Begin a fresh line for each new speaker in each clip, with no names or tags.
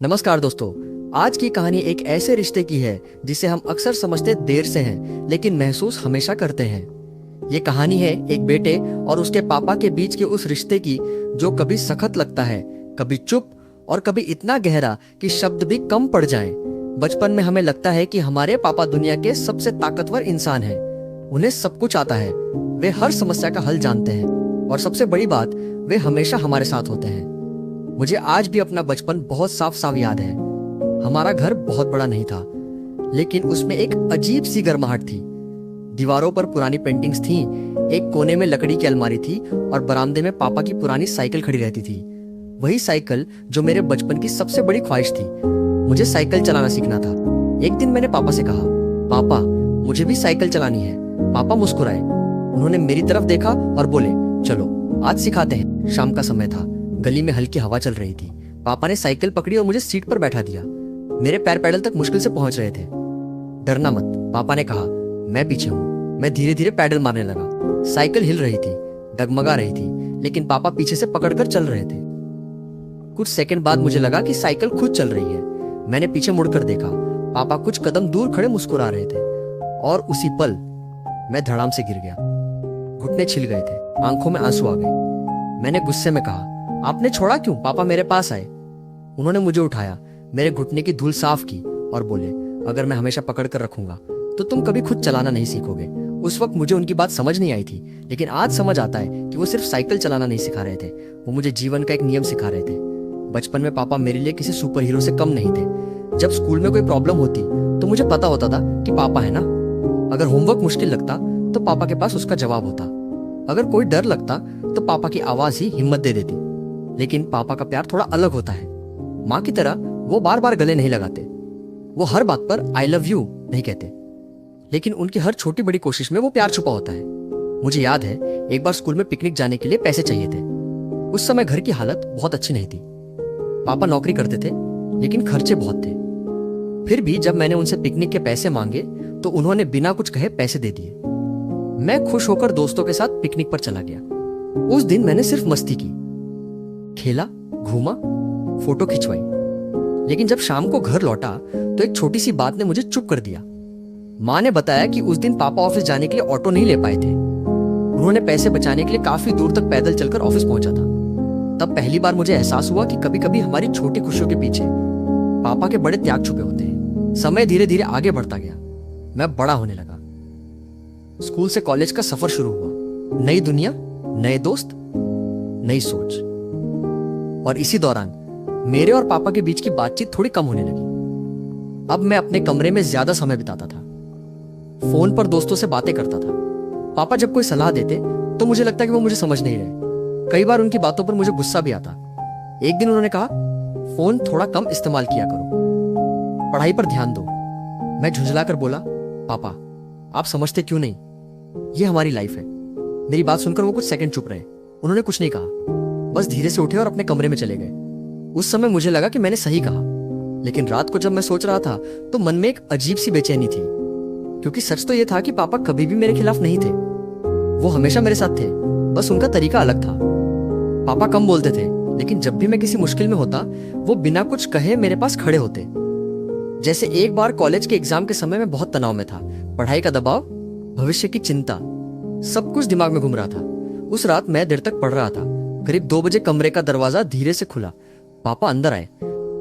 नमस्कार दोस्तों। आज की कहानी एक ऐसे रिश्ते की है जिसे हम अक्सर समझते देर से हैं, लेकिन महसूस हमेशा करते हैं। ये कहानी है एक बेटे और उसके पापा के बीच के उस रिश्ते की जो कभी सख्त लगता है, कभी चुप और कभी इतना गहरा कि शब्द भी कम पड़ जाएं। बचपन में हमें लगता है कि हमारे पापा दुनिया के सबसे ताकतवर इंसान हैं। उन्हें सब कुछ आता है, वे हर समस्या का हल जानते हैं और सबसे बड़ी बात, वे हमेशा हमारे साथ होते हैं। मुझे आज भी अपना बचपन बहुत साफ साफ याद है। हमारा घर बहुत बड़ा नहीं था, लेकिन उसमें एक अजीब सी गर्माहट थी। दीवारों पर पुरानी पेंटिंग्स थीं, एक कोने में लकड़ी की अलमारी थी और बरामदे में पापा की पुरानी साइकिल खड़ी रहती थी। वही साइकिल जो मेरे बचपन की सबसे बड़ी ख्वाहिश थी। मुझे साइकिल चलाना सीखना था। एक दिन मैंने पापा से कहा, पापा मुझे भी साइकिल चलानी है। पापा मुस्कुराए। उन्होंने मेरी तरफ देखा और बोले, चलो आज सिखाते हैं। शाम का समय था, गली में हल्की हवा चल रही थी। पापा ने साइकिल पकड़ी और मुझे सीट पर बैठा दिया। मेरे पैर पैडल तक मुश्किल से पहुंच रहे थे। डरना मत, पापा ने कहा, मैं पीछे हूँ। मैं धीरे धीरे पैडल मारने लगा। साइकिल हिल रही थी, डगमगा रही थी, लेकिन पापा पीछे से पकड़कर चल रहे थे। कुछ सेकंड बाद मुझे लगा कि साइकिल खुद चल रही है। मैंने पीछे मुड़कर देखा। पापा कुछ कदम दूर खड़े मुस्कुरा रहे थे और उसी पल मैं धड़ाम से गिर गया। घुटने छिल गए थे, आंखों में आंसू आ गए। मैंने गुस्से में कहा, आपने छोड़ा क्यों? पापा मेरे पास आए। उन्होंने मुझे उठाया, मेरे घुटने की धूल साफ की और बोले, अगर मैं हमेशा पकड़ कर रखूंगा तो तुम कभी खुद चलाना नहीं सीखोगे। उस वक्त मुझे उनकी बात समझ नहीं आई थी, लेकिन आज समझ आता है कि वो सिर्फ साइकिल चलाना नहीं सिखा रहे थे, वो मुझे जीवन का एक नियम सिखा रहे थे। बचपन में पापा मेरे लिए किसी सुपर हीरो से कम नहीं थे। जब स्कूल में कोई प्रॉब्लम होती तो मुझे पता होता था कि पापा है ना। अगर होमवर्क मुश्किल लगता तो पापा के पास उसका जवाब होता। अगर कोई डर लगता तो पापा की आवाज ही हिम्मत दे देती। लेकिन पापा का प्यार थोड़ा अलग होता है। माँ की तरह वो बार बार गले नहीं लगाते। वो हर बात पर आई लव यू नहीं कहते, लेकिन उनकी हर छोटी बड़ी कोशिश में वो प्यार छुपा होता है। मुझे याद है, एक बार स्कूल में पिकनिक जाने के लिए पैसे चाहिए थे। उस समय घर की हालत बहुत अच्छी नहीं थी। पापा नौकरी करते थे, लेकिन खर्चे बहुत थे। फिर भी जब मैंने उनसे पिकनिक के पैसे मांगे तो उन्होंने बिना कुछ कहे पैसे दे दिए। मैं खुश होकर दोस्तों के साथ पिकनिक पर चला गया। उस दिन मैंने सिर्फ मस्ती की, खेला, घूमा, फोटो खिंचवाई। लेकिन जब शाम को घर लौटा तो एक छोटी सी बात ने मुझे चुप कर दिया। माँ ने बताया कि उस दिन पापा ऑफिस जाने के लिए ऑटो नहीं ले पाए थे। उन्होंने पैसे बचाने के लिए काफी दूर तक पैदल चलकर ऑफिस पहुंचा था। तब पहली बार मुझे एहसास हुआ कि कभी कभी हमारी छोटी खुशियों के पीछे पापा के बड़े त्याग छुपे होते हैं। समय धीरे धीरे आगे बढ़ता गया। मैं बड़ा होने लगा। स्कूल से कॉलेज का सफर शुरू हुआ। नई दुनिया, नए दोस्त, नई सोच। और इसी दौरान मेरे और पापा के बीच की बातचीत थोड़ी कम होने लगी। अब मैं अपने कमरे में ज्यादा समय बिताता था, फोन पर दोस्तों से बातें करता था। पापा जब कोई सलाह देते तो मुझे लगता कि वो मुझे समझ नहीं रहे। कई बार उनकी बातों पर मुझे गुस्सा भी आता। एक दिन उन्होंने कहा, फोन थोड़ा कम इस्तेमाल किया करो, पढ़ाई पर ध्यान दो। मैं झुंझलाकर बोला, पापा आप समझते क्यों नहीं, ये हमारी लाइफ है। मेरी बात सुनकर वो कुछ सेकंड चुप रहे। उन्होंने कुछ नहीं कहा, बस धीरे से उठे और अपने कमरे में चले गए। उस समय मुझे लगा कि मैंने सही कहा, लेकिन रात को जब मैं सोच रहा था तो मन में एक अजीब सी बेचैनी थी। क्योंकि सच तो यह था कि पापा कभी भी मेरे खिलाफ नहीं थे। वो हमेशा मेरे साथ थे, बस उनका तरीका अलग था। पापा कम बोलते थे, लेकिन जब भी मैं किसी मुश्किल में होता वो बिना कुछ कहे मेरे पास खड़े होते। जैसे एक बार कॉलेज के एग्जाम के समय में बहुत तनाव में था। पढ़ाई का दबाव, भविष्य की चिंता, सब कुछ दिमाग में घूम रहा था। उस रात मैं देर तक पढ़ रहा था। करीब 2 बजे कमरे का दरवाजा धीरे से खुला। पापा अंदर आए।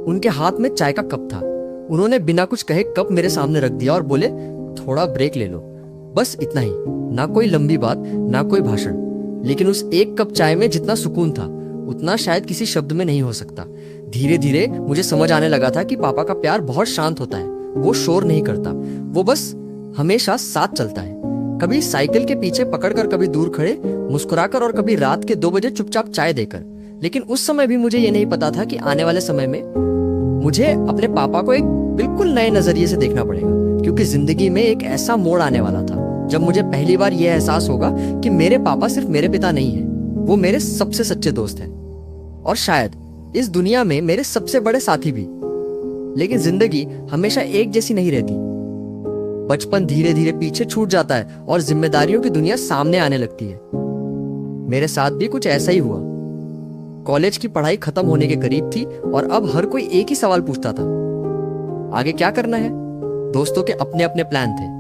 उनके हाथ में चाय का कप था। उन्होंने बिना कुछ कहे कप मेरे सामने रख दिया और बोले, थोड़ा ब्रेक ले लो। बस इतना ही, ना कोई लंबी बात, ना कोई भाषण। लेकिन उस एक कप चाय में जितना सुकून था उतना शायद किसी शब्द में नहीं हो सकता। धीरे धीरे मुझे समझ आने लगा था कि पापा का प्यार बहुत शांत होता है। वो शोर नहीं करता, वो बस हमेशा साथ चलता है। कभी साइकिल के पीछे पकड़कर, कभी दूर खड़े मुस्कुराकर और कभी रात के 2 बजे चुपचाप चाय देकर। लेकिन उस समय भी मुझे ये नहीं पता था कि आने वाले समय में मुझे अपने पापा को एक बिल्कुल नए नजरिए से देखना पड़ेगा। क्योंकि जिंदगी में एक ऐसा मोड़ आने वाला था जब मुझे पहली बार यह एहसास होगा कि मेरे पापा सिर्फ मेरे पिता नहीं है, वो मेरे सबसे सच्चे दोस्त हैं और शायद इस दुनिया में मेरे सबसे बड़े साथी भी। लेकिन जिंदगी हमेशा एक जैसी नहीं रहती। बचपन धीरे धीरे पीछे छूट जाता है और जिम्मेदारियों की दुनिया सामने आने लगती है। मेरे साथ भी कुछ ऐसा ही हुआ। कॉलेज की पढ़ाई खत्म होने के करीब थी और अब हर कोई एक ही सवाल पूछता था, आगे क्या करना है। दोस्तों के अपने अपने प्लान थे।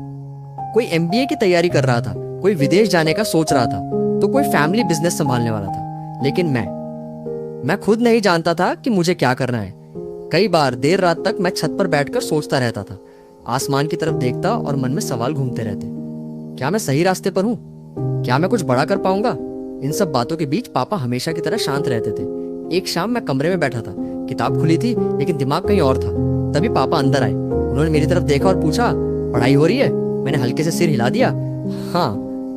कोई एमबीए की तैयारी कर रहा था, कोई विदेश जाने का सोच रहा था, तो कोई फैमिली बिजनेस संभालने वाला था। लेकिन मैं खुद नहीं जानता था कि मुझे क्या करना है। कई बार देर रात तक मैं छत पर बैठकर सोचता रहता था, आसमान की तरफ देखता और मन में सवाल घूमते रहते। क्या मैं सही रास्ते पर हूँ? क्या मैं कुछ बड़ा कर पाऊंगा? इन सब बातों के बीच पापा हमेशा की तरह शांत रहते थे। एक शाम मैं कमरे में बैठा था, किताब खुली थी लेकिन दिमाग कहीं और था। तभी पापा अंदर आए। उन्होंने मेरी तरफ देखा और पूछा, पढ़ाई हो रही है? मैंने हल्के से सिर हिला दिया। हाँ,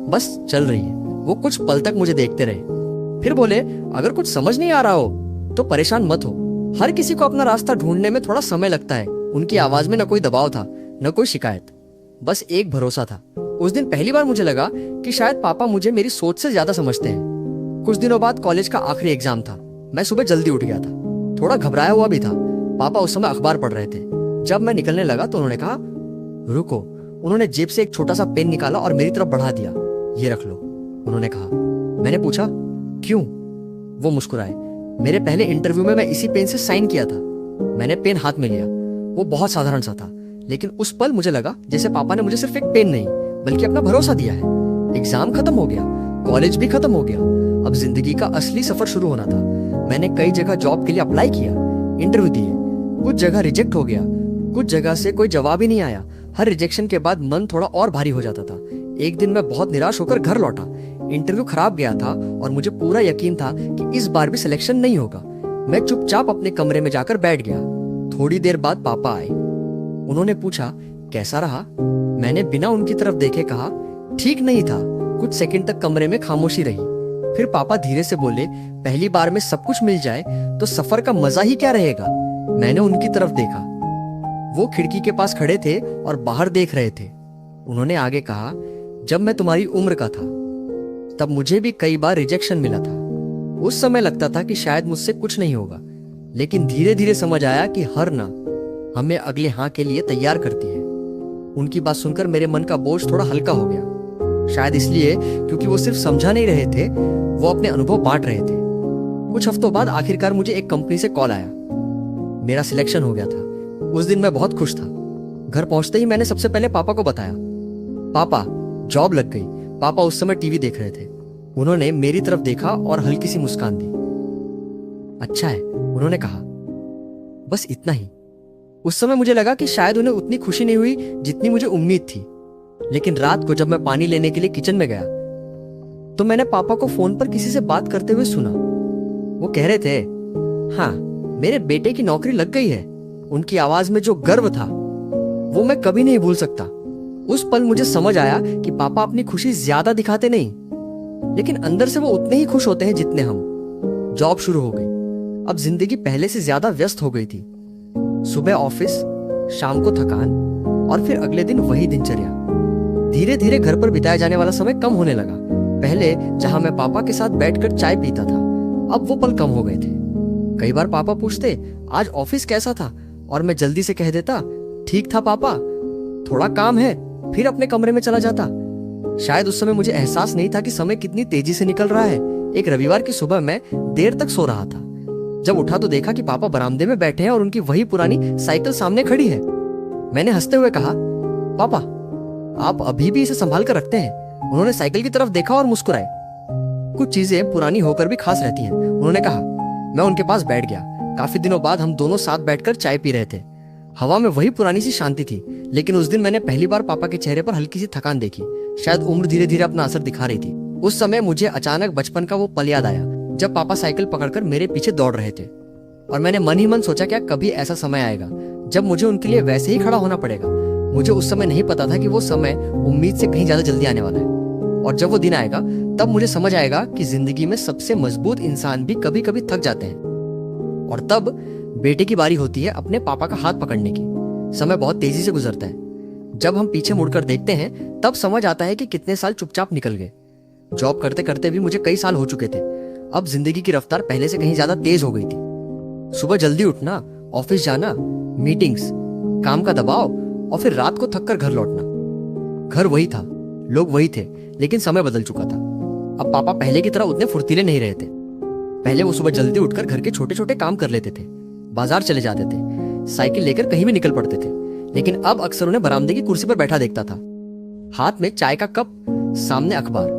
बस चल रही है। वो कुछ पल तक मुझे देखते रहे, फिर बोले, अगर कुछ समझ नहीं आ रहा हो तो परेशान मत हो। हर किसी को अपना रास्ता ढूंढने में थोड़ा समय लगता है। उनकी आवाज में न कोई दबाव था, न कोई शिकायत, बस एक भरोसा था। उस दिन पहली बार मुझे लगा कि शायद पापा मुझे मेरी सोच से ज्यादा समझते हैं। कुछ दिनों बाद कॉलेज का आखिरी एग्जाम था। मैं सुबह जल्दी उठ गया था, थोड़ा घबराया हुआ भी था। पापा उस समय अखबार पढ़ रहे थे। जब मैं निकलने लगा तो उन्होंने कहा, रुको। उन्होंने जेब से एक छोटा सा पेन निकाला और मेरी तरफ बढ़ा दिया। ये रख लो, उन्होंने कहा। मैंने पूछा, क्यों? वो मुस्कुराए। मेरे पहले इंटरव्यू में मैं इसी पेन से साइन किया था। मैंने पेन हाथ में लिया। वो बहुत साधारण सा था, लेकिन उस पल मुझे लगा जैसे पापा ने मुझे सिर्फ एक पेन नहीं बल्कि अपना भरोसा दिया है। एग्जाम खत्म हो गया, कॉलेज भी खत्म हो गया। अब जिंदगी का असली सफर शुरू होना था। मैंने कई जगह जॉब के लिए अप्लाई किया, इंटरव्यू दिए। कुछ जगह रिजेक्ट हो गया, कुछ जगह से कोई जवाब ही नहीं आया। हर रिजेक्शन के बाद मन थोड़ा और भारी हो जाता था। एक दिन मैं बहुत निराश होकर घर लौटा। इंटरव्यू खराब गया था और मुझे पूरा यकीन था कि इस बार भी सिलेक्शन नहीं होगा। मैं चुपचाप अपने कमरे में जाकर बैठ गया। थोड़ी देर बाद पापा आए। उन्होंने पूछा, कैसा रहा? मैंने बिना उनकी तरफ देखे कहा, ठीक नहीं था। कुछ सेकंड तक कमरे में खामोशी रही। फिर पापा धीरे से बोले, पहली बार में सब कुछ मिल जाए तो सफर का मजा ही क्या रहेगा। मैंने उनकी तरफ देखा। वो खिड़की के पास खड़े थे और बाहर देख रहे थे। उन्होंने आगे कहा, जब मैं तुम्हारी उम्र का था तब मुझे भी कई बार रिजेक्शन मिला था। उस समय लगता था कि शायद मुझसे कुछ नहीं होगा, लेकिन धीरे धीरे समझ आया कि हर ना हमें अगले हाँ के लिए तैयार करती है। उनकी बात सुनकर मेरे मन का बोझ थोड़ा हल्का हो गया। शायद इसलिए क्योंकि वो सिर्फ समझा नहीं रहे थे, वो अपने अनुभव बांट रहे थे। कुछ हफ्तों बाद आखिरकार मुझे एक कंपनी से कॉल आया। मेरा सिलेक्शन हो गया था। उस दिन मैं बहुत खुश था। घर पहुंचते ही मैंने सबसे पहले पापा को बताया, पापा जॉब लग गई। पापा उस समय टीवी देख रहे थे। उन्होंने मेरी तरफ देखा और हल्की सी मुस्कान दी। अच्छा है, उन्होंने कहा, बस इतना ही। उस समय मुझे लगा कि शायद उन्हें उतनी खुशी नहीं हुई जितनी मुझे उम्मीद थी। लेकिन रात को जब मैं पानी लेने के लिए किचन में गया तो मैंने पापा को फोन पर किसी से बात करते हुए सुना। वो कह रहे थे, हाँ, मेरे बेटे की नौकरी लग गई है। उनकी आवाज में जो गर्व था वो मैं कभी नहीं भूल सकता। उस पल मुझे समझ आया कि पापा अपनी खुशी ज्यादा दिखाते नहीं, लेकिन अंदर से वो उतने ही खुश होते हैं जितने हम। जॉब शुरू हो गई। अब जिंदगी पहले से ज्यादा व्यस्त हो गई थी। सुबह ऑफिस, शाम को थकान और फिर अगले दिन वही दिनचर्या। धीरे धीरे घर पर बिताया जाने वाला समय कम होने लगा। पहले जहां मैं पापा के साथ बैठकर चाय पीता था, अब वो पल कम हो गए थे। कई बार पापा पूछते, आज ऑफिस कैसा था? और मैं जल्दी से कह देता, ठीक था पापा, थोड़ा काम है, फिर अपने कमरे में चला जाता। शायद उस समय मुझे एहसास नहीं था कि समय कितनी तेजी से निकल रहा है। एक रविवार की सुबह मैं देर तक सो रहा था। जब उठा तो देखा कि पापा बरामदे में बैठे हैं और उनकी वही पुरानी साइकिल सामने खड़ी है। मैंने हंसते हुए कहा, पापा आप अभी भी इसे संभाल कर रखते हैं? उन्होंने साइकिल की तरफ देखा और मुस्कुराए। कुछ चीजें पुरानी होकर भी खास रहती हैं, उन्होंने कहा। मैं उनके पास बैठ गया। काफी दिनों बाद हम दोनों साथ बैठकर चाय पी रहे थे। हवा में वही पुरानी सी शांति थी, लेकिन उस दिन मैंने पहली बार पापा के चेहरे पर हल्की सी थकान देखी। शायद उम्र धीरे धीरे अपना असर दिखा रही थी। उस समय मुझे अचानक बचपन का वो पल याद आया जब पापा साइकिल पकड़कर मेरे पीछे दौड़ रहे थे। और मैंने मन ही मन सोचा, क्या कभी ऐसा समय आएगा जब मुझे उनके लिए वैसे ही खड़ा होना पड़ेगा। मुझे उस समय नहीं पता था कि वो समय उम्मीद से कहीं ज्यादा जल्दी आने वाला है। और जब वो दिन आएगा तब मुझे समझ आएगा कि जिंदगी में सबसे मजबूत इंसान भी कभी कभी थक जाते हैं। और तब बेटे की बारी होती है अपने पापा का हाथ पकड़ने की। समय बहुत तेजी से गुजरता है। जब हम पीछे मुड़कर देखते हैं तब समझ आता है कि कितने साल चुपचाप निकल गए। जॉब करते करते भी मुझे कई साल हो चुके थे। अब जिंदगी की रफ्तार पहले से कहीं ज्यादा तेज हो गई थी। सुबह जल्दी उठना, ऑफिस जाना, मीटिंग्स, काम का दबाव और फिर रात को थककर घर लौटना। घर वही था, लोग वही थे, लेकिन समय बदल चुका था। अब पापा पहले की तरह उतने फुर्तीले नहीं रहे थे। पहले वो सुबह जल्दी उठकर घर के छोटे छोटे काम कर लेते थे, बाजार चले जाते थे, साइकिल लेकर कहीं भी निकल पड़ते थे। लेकिन अब अक्सर उन्हें बरामदे की कुर्सी पर बैठा देखता था, हाथ में चाय का कप, सामने अखबार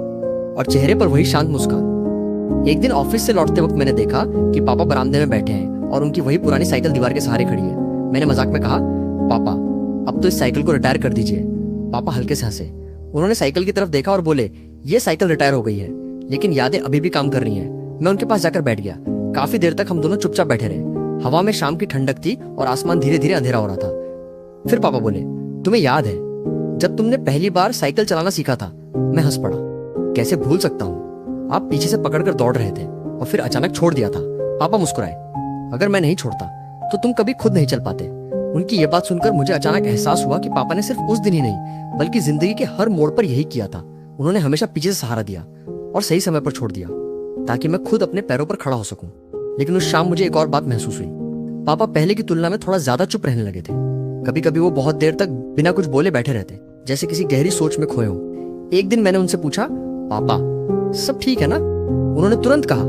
और चेहरे पर वही शांत मुस्कान। एक दिन ऑफिस से लौटते वक्त मैंने देखा कि पापा बरामदे में बैठे हैं और उनकी वही पुरानी साइकिल दीवार के सहारे खड़ी है। मैंने मजाक में कहा, पापा अब तो इस साइकिल को रिटायर कर दीजिए। पापा हल्के से हंसे। उन्होंने साइकिल की तरफ देखा और बोले, ये साइकिल रिटायर हो गई है, लेकिन यादें अभी भी काम कर रही हैं। मैं उनके पास जाकर बैठ गया। काफी देर तक हम दोनों चुपचाप बैठे रहे। हवा में शाम की ठंडक थी और आसमान धीरे धीरे अंधेरा हो रहा था। फिर पापा बोले, तुम्हें याद है जब तुमने पहली बार साइकिल चलाना सीखा था? मैं हंस पड़ा। कैसे भूल सकता हूँ, आप पीछे से पकड़कर दौड़ रहे थे और फिर अचानक छोड़ दिया था। पापा मुस्कुराए। अगर मैं नहीं छोड़ता तो तुम कभी खुद नहीं चल पाते। उनकी ये बात सुनकर मुझे अचानक एहसास हुआ कि पापा ने सिर्फ उस दिन ही नहीं बल्कि जिंदगी के हर मोड़ पर यही किया था। उन्होंने हमेशा पीछे से सहारा दिया और सही समय पर छोड़ दिया ताकि मैं खुद अपने पैरों पर खड़ा हो सकूं। लेकिन उस शाम मुझे एक और बात महसूस हुई। पापा पहले की तुलना में थोड़ा ज्यादा चुप रहने लगे थे। कभी कभी वो बहुत देर तक बिना कुछ बोले बैठे रहते, जैसे किसी गहरी सोच में खोए हों। एक दिन मैंने उनसे पूछा, पापा सब ठीक है ना? उन्होंने तुरंत कहा,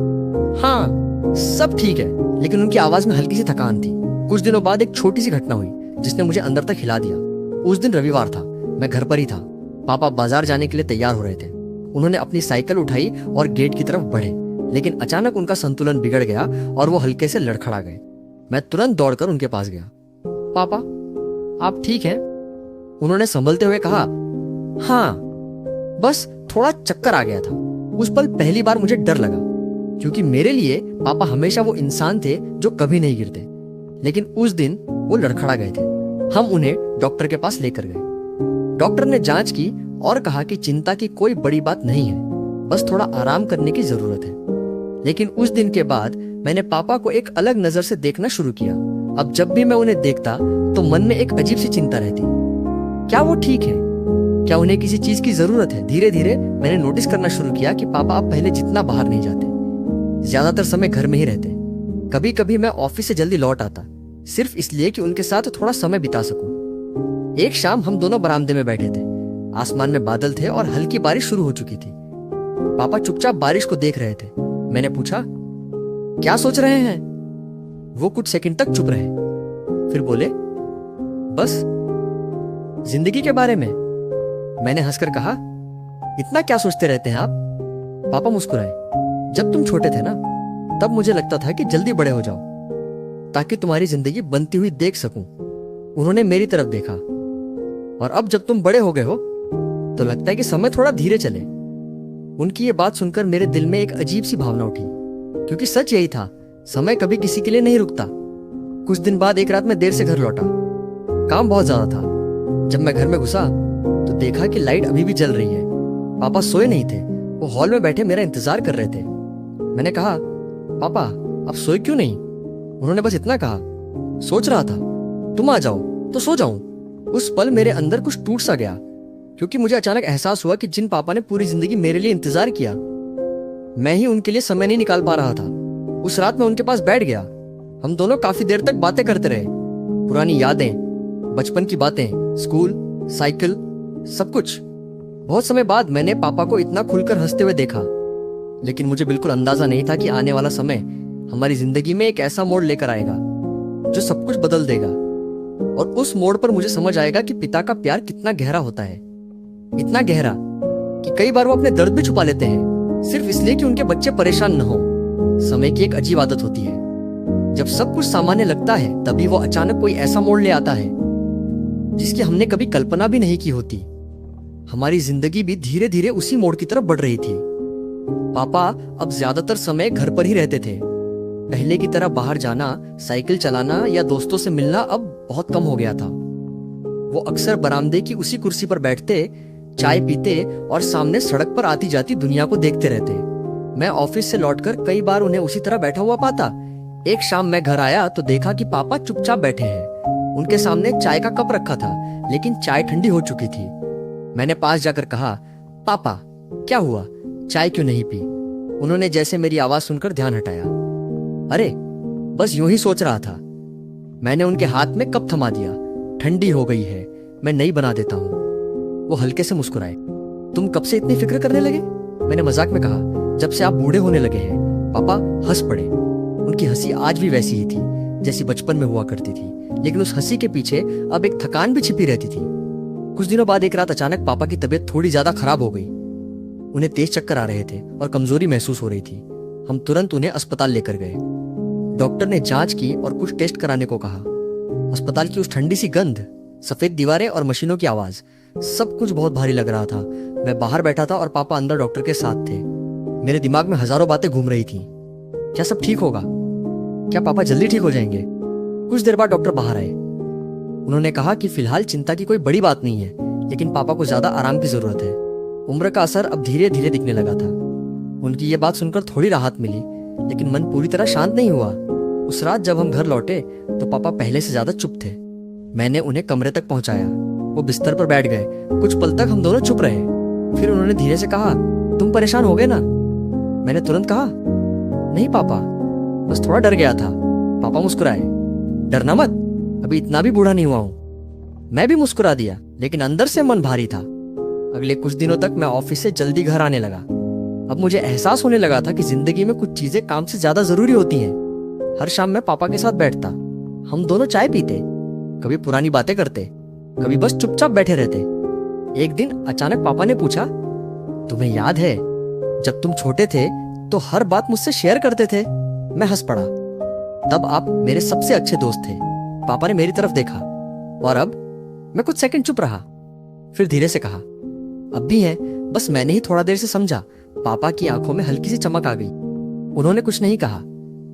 हाँ सब ठीक है, लेकिन उनकी आवाज में हल्की सी थकान थी। कुछ दिनों बाद एक छोटी सी घटना हुई जिसने मुझे अंदर तक हिला दिया। उस दिन रविवार था, मैं घर पर ही था। पापा बाजार जाने के लिए तैयार हो रहे थे। उन्होंने अपनी साइकिल उठाई और गेट की तरफ बढ़े, लेकिन अचानक उनका संतुलन बिगड़ गया और वो हल्के से लड़खड़ा गए। मैं तुरंत दौड़कर उनके पास गया। पापा आप ठीक हैं? उन्होंने संभलते हुए कहा, हाँ बस थोड़ा चक्कर आ गया था। उस पल पहली बार मुझे डर लगा, क्योंकि मेरे लिए पापा हमेशा वो इंसान थे जो कभी नहीं गिरते। लेकिन उस दिन वो लड़खड़ा गए थे। हम उन्हें डॉक्टर के पास लेकर गए। डॉक्टर ने जांच की और कहा कि चिंता की कोई बड़ी बात नहीं है, बस थोड़ा आराम करने की जरूरत है। लेकिन उस दिन के बाद मैंने पापा को एक अलग नजर से देखना शुरू किया। अब जब भी मैं उन्हें देखता तो मन में एक अजीब सी चिंता रहती। क्या वो ठीक है? क्या उन्हें किसी चीज की जरूरत है? धीरे धीरे मैंने नोटिस करना शुरू किया कि पापा अब पहले जितना बाहर नहीं जाते, ज्यादातर समय घर में ही रहते। कभी कभी मैं ऑफिस से जल्दी लौट आता, सिर्फ इसलिए कि उनके साथ थोड़ा समय बिता सकूं। एक शाम हम दोनों बरामदे में बैठे थे। आसमान में बादल थे और हल्की बारिश शुरू हो चुकी थी। पापा चुपचाप बारिश को देख रहे थे। मैंने पूछा, क्या सोच रहे हैं? वो कुछ सेकंड तक चुप रहे, फिर बोले, बस जिंदगी के बारे में। मैंने हंसकर कहा, इतना क्या सोचते रहते हैं आप? पापा मुस्कुराए। जब तुम छोटे थे ना, तब मुझे लगता था कि जल्दी बड़े हो जाओ ताकि तुम्हारी जिंदगी बनती हुई देख सकूं। उन्होंने मेरी तरफ देखा। और अब जब तुम बड़े हो गए हो तो लगता है कि समय थोड़ा धीरे चले। उनकी ये बात सुनकर मेरे दिल में एक अजीब सी भावना उठी, क्योंकि सच यही था, समय कभी किसी के लिए नहीं रुकता। कुछ दिन बाद एक रात मैं देर से घर लौटा। काम बहुत ज्यादा था। जब मैं घर में घुसा तो देखा कि लाइट अभी भी जल रही है। पापा सोए नहीं थे, वो हॉल में बैठे मेरा इंतजार कर रहे थे। मैंने कहा, पापा आप सोए क्यों नहीं? उन्होंने बस इतना कहा, सोच रहा था तुम आ जाओ तो सो जाऊं। उस पल मेरे अंदर कुछ टूट सा गया, क्योंकि मुझे अचानक एहसास हुआ कि जिन पापा ने पूरी जिंदगी मेरे लिए इंतजार किया, मैं ही उनके लिए समय नहीं निकाल पा रहा था। उस रात मैं उनके पास बैठ गया। हम दोनों काफी देर तक बातें करते रहे। पुरानी यादें, बचपन की बातें, स्कूल, साइकिल, सब कुछ। बहुत समय बाद मैंने पापा को इतना खुलकर हंसते हुए देखा, लेकिन मुझे बिल्कुल अंदाजा नहीं था कि आने वाला समय हमारी जिंदगी में एक ऐसा मोड़ लेकर आएगा जो सब कुछ बदल देगा। और उस मोड़ पर मुझे समझ आएगा कि पिता का प्यार कितना गहरा होता है। इतना गहरा कि कई बार वो अपने दर्द भी छुपा लेते हैं, सिर्फ इसलिए कि उनके बच्चे परेशान न हो। समय की एक अजीब आदत होती है, जब सब कुछ सामान्य लगता है तभी वो अचानक कोई ऐसा मोड़ ले आता है जिसकी हमने कभी कल्पना भी नहीं की होती। हमारी जिंदगी भी धीरे धीरे उसी मोड़ की तरफ बढ़ रही थी। पापा अब ज्यादातर समय घर पर ही रहते थे। पहले की तरह बाहर जाना, साइकिल चलाना या दोस्तों से मिलना अब बहुत कम हो गया था। वो अक्सर बरामदे की उसी कुर्सी पर बैठते, चाय पीते और सामने सड़क पर आती जाती दुनिया को देखते रहते। मैं ऑफिस से लौटकर कई बार उन्हें उसी तरह बैठा हुआ पाता। एक शाम मैं घर आया तो देखा कि पापा चुपचाप बैठे हैं। उनके सामने चाय का कप रखा था, लेकिन चाय ठंडी हो चुकी थी। मैंने पास जाकर कहा, पापा क्या हुआ, चाय क्यों नहीं पी? उन्होंने जैसे मेरी आवाज सुनकर ध्यान हटाया। अरे बस यूं ही सोच रहा था। मैंने उनके हाथ में कप थमा दिया। ठंडी हो गई है, मैं नई बना देता हूँ। वो हल्के से मुस्कुराए। तुम कब से इतनी फिक्र करने लगे? मैंने मजाक में कहा, जब से आप बूढ़े होने लगे हैं पापा हंस पड़े। उनकी हंसी आज भी वैसी ही थी जैसी बचपन में हुआ करती थी, लेकिन उस हंसी के पीछे अब एक थकान भी छिपी रहती थी। कुछ दिनों बाद एक रात अचानक पापा की तबीयत थोड़ी ज्यादा खराब हो गई। उन्हें तेज चक्कर आ रहे थे और कमजोरी महसूस हो रही थी। हम तुरंत उन्हें अस्पताल लेकर गए। डॉक्टर ने जांच की और कुछ टेस्ट कराने को कहा। अस्पताल की उस ठंडी सी गंध, सफेद दीवारें और मशीनों की आवाज, सब कुछ बहुत भारी लग रहा था। मैं बाहर बैठा था और पापा अंदर डॉक्टर के साथ थे। मेरे दिमाग में हजारों बातें घूम रही थी। क्या सब ठीक होगा? क्या पापा जल्दी ठीक हो जाएंगे? कुछ देर बाद डॉक्टर बाहर आए। उन्होंने कहा कि फिलहाल चिंता की कोई बड़ी बात नहीं है, लेकिन पापा को ज्यादा आराम की जरूरत है। उम्र का असर अब धीरे धीरे दिखने लगा था। उनकी ये बात सुनकर थोड़ी राहत मिली, लेकिन मन पूरी तरह शांत नहीं हुआ। उस रात जब हम घर लौटे तो पापा पहले से ज्यादा चुप थे। मैंने उन्हें कमरे तक पहुंचाया। वो बिस्तर पर बैठ गए। कुछ पल तक हम दोनों चुप रहे। फिर उन्होंने धीरे से कहा, तुम परेशान हो गए ना? मैंने तुरंत कहा, नहीं पापा, बस थोड़ा डर गया था। पापा मुस्कुराए। डरना मत, अभी इतना भी बूढ़ा नहीं हुआ हूं। मैं भी मुस्कुरा दिया, लेकिन अंदर से मन भारी था। अगले कुछ दिनों तक मैं ऑफिस से जल्दी घर आने लगा। अब मुझे एहसास होने लगा था कि जिंदगी में कुछ चीजें काम से ज्यादा जरूरी होती हैं। हर शाम मैं पापा के साथ बैठता। हम दोनों चाय पीते, कभी पुरानी बातें करते, कभी बस चुपचाप बैठे रहते। एक दिन अचानक पापा ने पूछा, तुम्हें याद है जब तुम छोटे थे तो हर बात मुझसे शेयर करते थे? मैं हंस पड़ा। तब आप मेरे सबसे अच्छे दोस्त थे। पापा ने मेरी तरफ देखा और अब मैं कुछ सेकंड चुप रहा। फिर धीरे से कहा, अब भी है, बस मैंने ही थोड़ा देर से समझा। पापा की आंखों में हल्की सी चमक आ गई। उन्होंने कुछ नहीं कहा,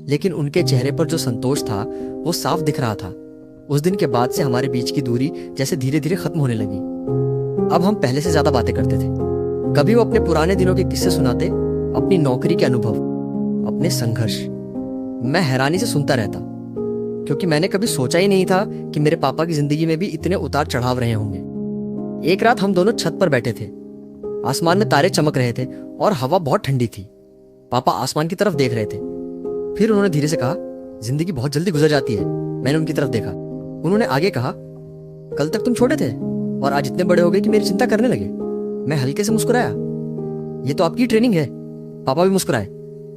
लेकिन उनके चेहरे पर जो संतोष था वो साफ दिख रहा था। उस दिन के बाद से हमारे बीच की दूरी जैसे धीरे धीरे खत्म होने लगी। अब हम पहले से ज्यादा बातें करते थे। कभी वो अपने पुराने दिनों के किस्से सुनाते, अपनी नौकरी के अनुभव, अपने संघर्ष। मैं हैरानी से सुनता रहता, क्योंकि मैंने कभी सोचा ही नहीं था कि मेरे पापा की जिंदगी में भी इतने उतार चढ़ाव रहे होंगे। एक रात हम दोनों छत पर बैठे थे। आसमान में तारे चमक रहे थे और हवा बहुत ठंडी थी। पापा आसमान की तरफ देख रहे थे। फिर उन्होंने धीरे से कहा, जिंदगी बहुत जल्दी गुजर जाती है। मैंने उनकी तरफ देखा। उन्होंने आगे कहा, कल तक तुम छोटे थे और आज इतने बड़े हो गए कि मेरी चिंता करने लगे। मैं हल्के से मुस्कुराया। ये तो आपकी ट्रेनिंग है। पापा भी मुस्कुराए,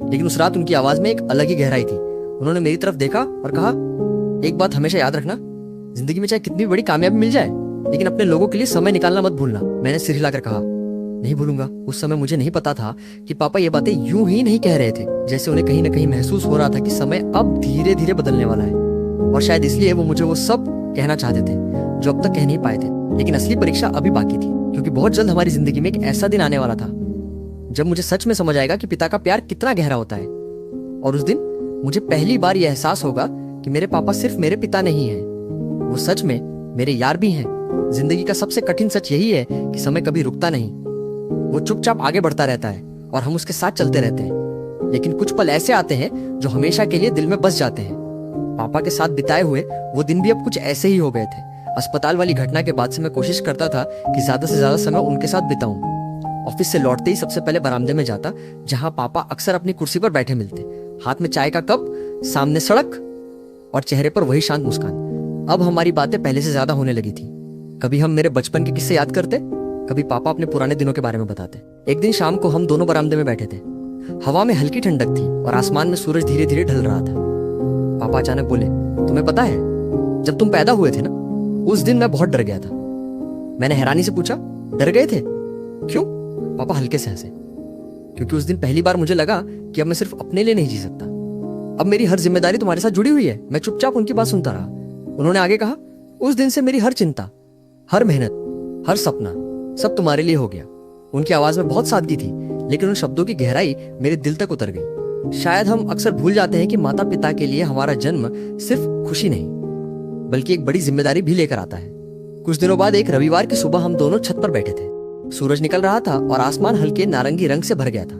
लेकिन उस रात उनकी आवाज में एक अलग ही गहराई थी। उन्होंने मेरी तरफ देखा और कहा, एक बात हमेशा याद रखना, जिंदगी में चाहे कितनी बड़ी कामयाबी मिल जाए, लेकिन अपने लोगों के लिए समय निकालना मत भूलना। मैंने सिर हिलाकर कहा, नहीं भूलूंगा। उस समय मुझे नहीं पता था कि पापा ये बातें यूं ही नहीं कह रहे थे, जैसे उन्हें कहीं ना कहीं महसूस हो रहा था कि समय अब धीरे धीरे बदलने वाला है। और शायद इसलिए वो मुझे वो सब कहना चाहते थे जो अब तक कह नहीं पाए थे। लेकिन असली परीक्षा अभी बाकी थी, क्योंकि बहुत जल्द हमारी जिंदगी में एक ऐसा दिन आने वाला था जब मुझे सच में समझ आएगा कि पिता का प्यार कितना गहरा होता है। और उस दिन मुझे पहली बार यह एहसास होगा कि मेरे पापा सिर्फ मेरे पिता नहीं हैं, वो सच में मेरे यार भी हैं। जिंदगी का सबसे कठिन सच यही है कि समय कभी रुकता नहीं। वो चुपचाप आगे बढ़ता रहता है और हम उसके साथ चलते रहते हैं। लेकिन कुछ पल ऐसे आते हैं जो हमेशा के लिए दिल में बस जाते हैं। पापा के साथ बिताए हुए वो दिन भी अब कुछ ऐसे ही हो गए थे। अस्पताल वाली घटना के बाद से मैं कोशिश करता था कि ज्यादा से ज्यादा समय उनके साथ बिताऊं। ऑफिस से लौटते ही सबसे पहले बरामदे में जाता, जहां पापा अक्सर अपनी कुर्सी पर बैठे मिलते, हाथ में चाय का कप, सामने सड़क और चेहरे पर वही शांत मुस्कान। अब हमारी बातें पहले से ज्यादा होने लगी थी। कभी हम मेरे बचपन के किस्से याद करते, कभी पापा अपने पुराने दिनों के बारे में बताते। एक दिन शाम को हम दोनों बरामदे में बैठे थे। हवा में हल्की ठंडक थी और आसमान में सूरज धीरे धीरे ढल रहा था। पापा अचानक बोले, तुम्हें पता है, जब तुम पैदा हुए थे ना, उस दिन मैं बहुत डर गया था। मैंने हैरानी से पूछा, डर गए थे? क्यों? पापा हल्के से हंसे, क्योंकि उस दिन पहली बार मुझे लगा कि अब मैं सिर्फ अपने लिए नहीं जी सकता। अब मेरी हर जिम्मेदारी तुम्हारे साथ जुड़ी हुई है। मैं चुपचाप उनकी बात सुनता रहा। उन्होंने आगे कहा, उस दिन से मेरी हर चिंता, हर मेहनत, हर सपना सब तुम्हारे लिए हो गया। उनकी आवाज में बहुत सादगी थी, लेकिन उन शब्दों की गहराई मेरे दिल तक उतर गई। शायद हम अक्सर भूल जाते हैं कि माता पिता के लिए हमारा जन्म सिर्फ खुशी नहीं, बल्कि एक बड़ी जिम्मेदारी भी लेकर आता है। कुछ दिनों बाद एक रविवार की सुबह हम दोनों छत पर बैठे थे। सूरज निकल रहा था और आसमान हल्के नारंगी रंग से भर गया था।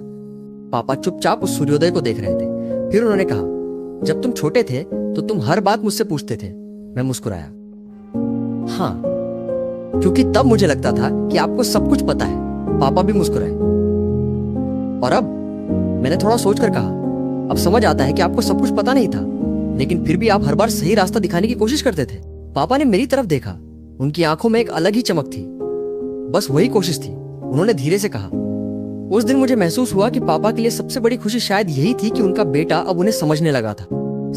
पापा चुपचाप उस सूर्योदय को देख रहे थे। फिर उन्होंने कहा, जब तुम छोटे थे तो तुम हर बात मुझसे पूछते थे। मैं मुस्कुराया। हाँ, क्योंकि तब मुझे लगता था कि आपको सब कुछ पता है। पापा भी मुस्कुराए। और अब मैंने थोड़ा सोचकर कहा, अब समझ आता है कि आपको सब कुछ पता नहीं था, लेकिन फिर भी आप हर बार सही रास्ता दिखाने की कोशिश करते थे। पापा ने मेरी तरफ देखा। उनकी आंखों में एक अलग ही चमक थी। बस वही कोशिश थी। उन्होंने धीरे से कहा, उस दिन मुझे महसूस हुआ कि पापा के लिए सबसे बड़ी खुशी शायद यही थी कि उनका बेटा अब उन्हें समझने लगा था।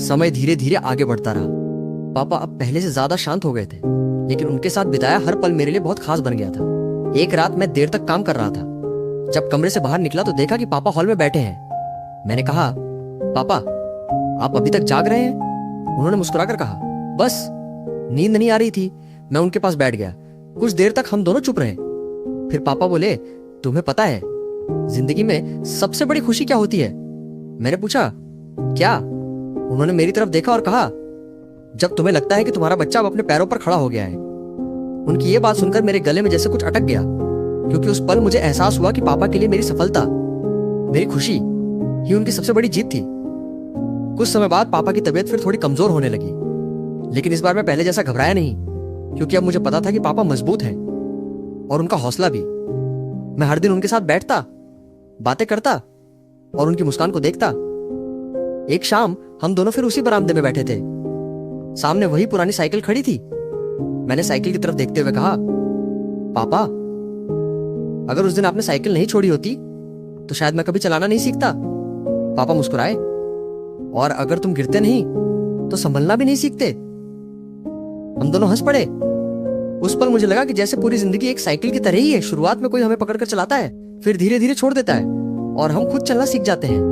समय धीरे धीरे आगे बढ़ता रहा। पापा अब पहले से ज्यादा शांत हो गए थे, लेकिन उनके साथ बिताया हर पल मेरे लिए बहुत खास बन गया था। एक रात मैं देर तक काम कर रहा था। जब कमरे से बाहर निकला तो देखा कि पापा हॉल में बैठे हैं। मैंने कहा, पापा आप अभी तक जाग रहे हैं? उन्होंने मुस्कुराकर कहा, बस नींद नहीं आ रही थी। मैं उनके पास बैठ गया। कुछ देर तक हम दोनों चुप रहे। फिर पापा बोले, तुम्हें पता है जिंदगी में सबसे बड़ी खुशी क्या होती है? मैंने पूछा, क्या? उन्होंने मेरी तरफ देखा और कहा, जब तुम्हें लगता है कि तुम्हारा बच्चा अब अपने पैरों पर खड़ा हो गया है। उनकी ये बात सुनकर मेरे गले में जैसे कुछ अटक गया, क्योंकि उस पल मुझे एहसास हुआ कि पापा के लिए मेरी सफलता, मेरी खुशी ही उनकी सबसे बड़ी जीत थी। कुछ समय बाद पापा की तबीयत फिर थोड़ी कमजोर होने लगी, लेकिन इस बार मैं पहले जैसा घबराया नहीं, क्योंकि अब मुझे पता था कि पापा मजबूत हैं और उनका हौसला भी। मैं हर दिन उनके साथ बैठता, बातें करता और उनकी मुस्कान को देखता। एक शाम हम दोनों फिर उसी बरामदे में बैठे थे। सामने वही पुरानी साइकिल खड़ी थी। मैंने साइकिल की तरफ देखते हुए कहा, पापा अगर उस दिन आपने साइकिल नहीं छोड़ी होती तो शायद मैं कभी चलाना नहीं सीखता। पापा मुस्कुराए, और अगर तुम गिरते नहीं तो संभलना भी नहीं सीखते। हम दोनों हंस पड़े। उस पल मुझे लगा कि जैसे पूरी जिंदगी एक साइकिल की तरह ही है। शुरुआत में कोई हमें पकड़कर चलाता है, फिर धीरे धीरे छोड़ देता है और हम खुद चलना सीख जाते हैं।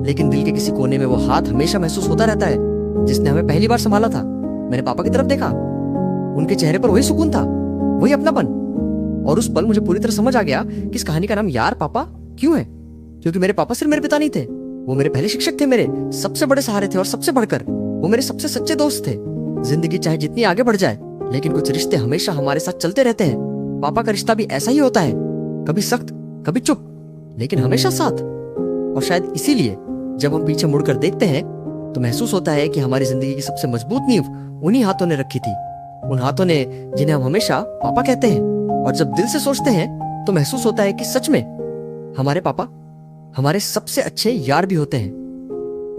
लेकिन दिल के किसी कोने में वो हाथ हमेशा महसूस होता रहता है जिसने हमें पहली बार संभाला था। मैंने पापा की तरफ देखा। उनके चेहरे पर वही सुकून था, वही अपनापन। और उस पल मुझे पूरी तरह समझ आ गया कि इस कहानी का नाम यार पापा क्यों है। क्योंकि मेरे पापा सिर्फ मेरे पिता नहीं थे, वो मेरे पहले शिक्षक थे, मेरे सबसे बड़े सहारे थे, और सबसे बढ़कर वो मेरे सबसे सच्चे दोस्त थे। जिंदगी चाहे जितनी आगे बढ़ जाए, लेकिन कुछ रिश्ते हमेशा हमारे साथ चलते रहते हैं। पापा का रिश्ता भी ऐसा ही होता है, कभी सख्त, कभी चुप, लेकिन हमेशा साथ। और शायद इसीलिए जब हम पीछे मुड़कर देखते हैं तो महसूस होता है कि हमारी जिंदगी की सबसे मजबूत नींव उन्हीं हाथों ने रखी थी, उन हाथों ने जिन्हें हम हमेशा पापा कहते हैं। और जब दिल से सोचते हैं तो महसूस होता है कि सच में हमारे पापा हमारे सबसे अच्छे यार भी होते हैं।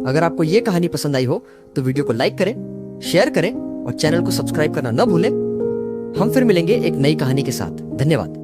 अगर आपको ये कहानी पसंद आई हो तो वीडियो को लाइक करें, शेयर करें और चैनल को सब्सक्राइब करना न भूलें। हम फिर मिलेंगे एक नई कहानी के साथ। धन्यवाद।